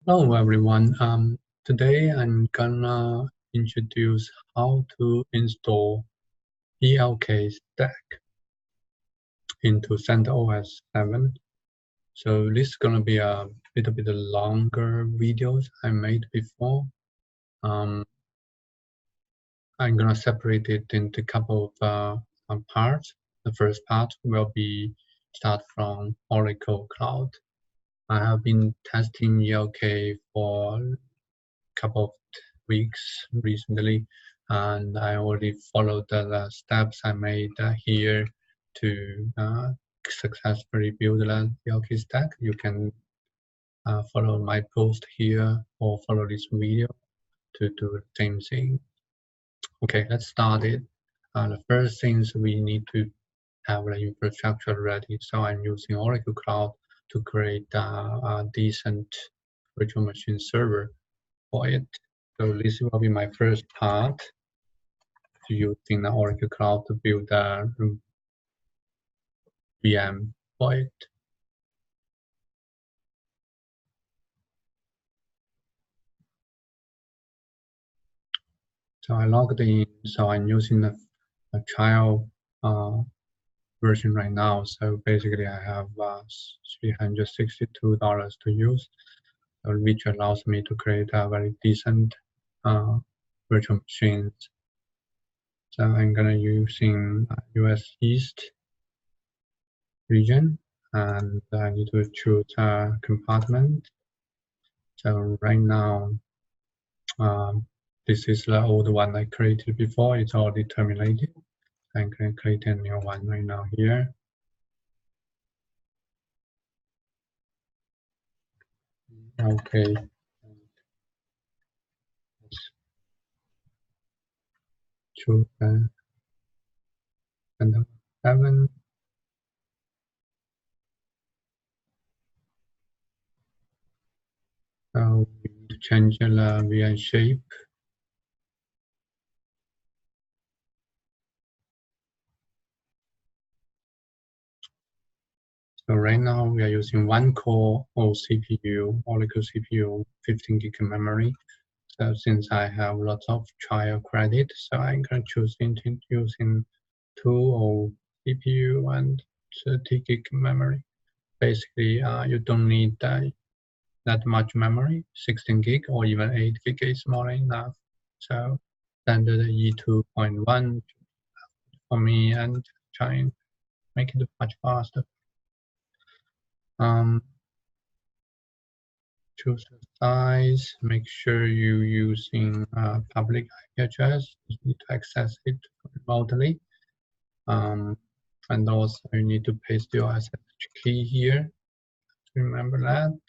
Hello everyone. Today I'm gonna introduce how to install ELK stack into CentOS 7. So this is gonna be a little bit longer videos I made before. I'm gonna separate it into a couple of parts. The first part will be start from Oracle Cloud. I have been testing ELK for a couple of weeks recently, and I already followed the steps I made here to successfully build the ELK stack. You can follow my post here or follow this video to do the same thing. Okay, let's start it. The first things we need to have the infrastructure ready. So I'm using Oracle Cloud to create a decent virtual machine server for it. So this will be my first part, using the Oracle Cloud to build a VM for it. So I logged in, so I'm using a trial version right now. So basically I have $362 to use, which allows me to create a very decent virtual machines. So I'm gonna using US East region, and I need to choose a compartment. So right now, this is the old one I created before. It's already terminated. I'm going to create a new one right now here. Okay. Let's choose and 7. So we need to change the VM shape. So right now we are using 1 core or CPU, Oracle CPU, 15 gig memory. So since I have lots of trial credit, so I'm going to choose using 2 or CPU and 30 gig memory. Basically, you don't need that much memory. 16 gig or even 8 gig is more than enough. So standard E2.1 for me, and try and make it much faster. Choose the size. Make sure you're using public IP address. You need to access it remotely. And also you need to paste your SSH key here. Remember that.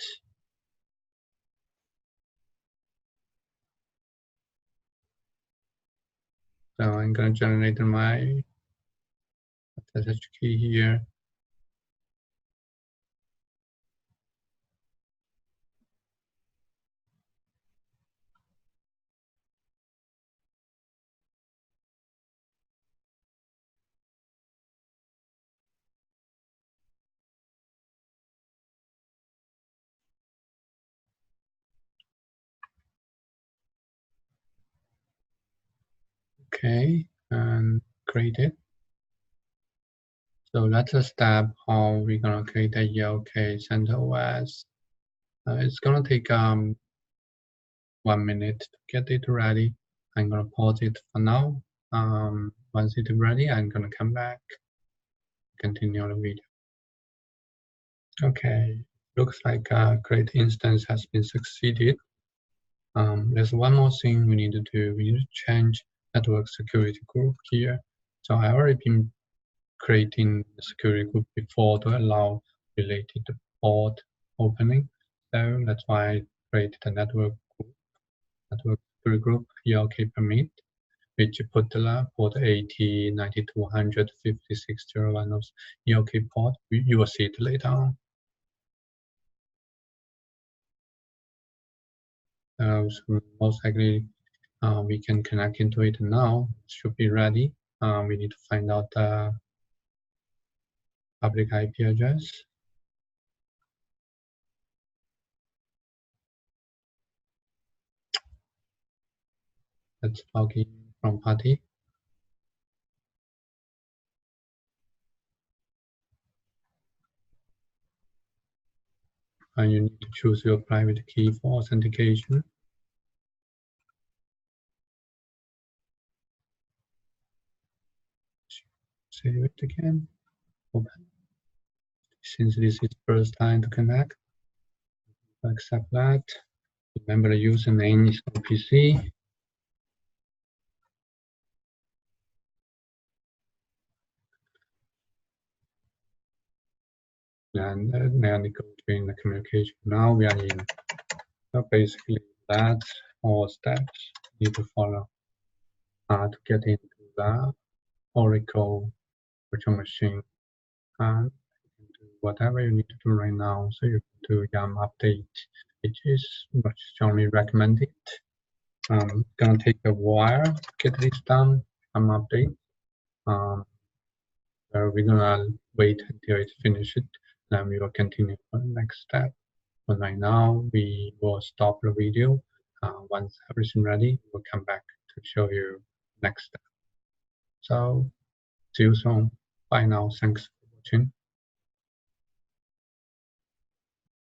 So I'm going to generate my SSH key here. Okay, and create it. So that's a step how we're gonna create a ELK CentOS. It's gonna take 1 minute to get it ready. I'm gonna pause it for now. Once it's ready, I'm gonna come back, continue the video. Okay, looks like a great instance has been succeeded. There's one more thing we need to do. We need to change network security group here. So I already been creating a security group before to allow related port opening. So that's why I created a network security group ELK permit, which put the port 80, 9200, 5601 of ELK port. You will see it later on. So most likely we can connect into it now. It should be ready. We need to find out the public IP address. Let's log in from party. And you need to choose your private key for authentication. Save it again. Open. Since this is first time to connect, accept that. Remember the username is on PC. And then it goes in the communication. Now we are in. So basically, that's all steps you need to follow to get into the Oracle virtual machine. And you can do whatever you need to do right now. So you can do YAM update, which is much strongly recommended. Gonna take a while to get this done. YAM update. We're gonna wait until it's finished, then we will continue for the next step. But right now, we will stop the video. Once everything ready, we'll come back to show you next step. So see you soon. Bye now. Thanks for watching.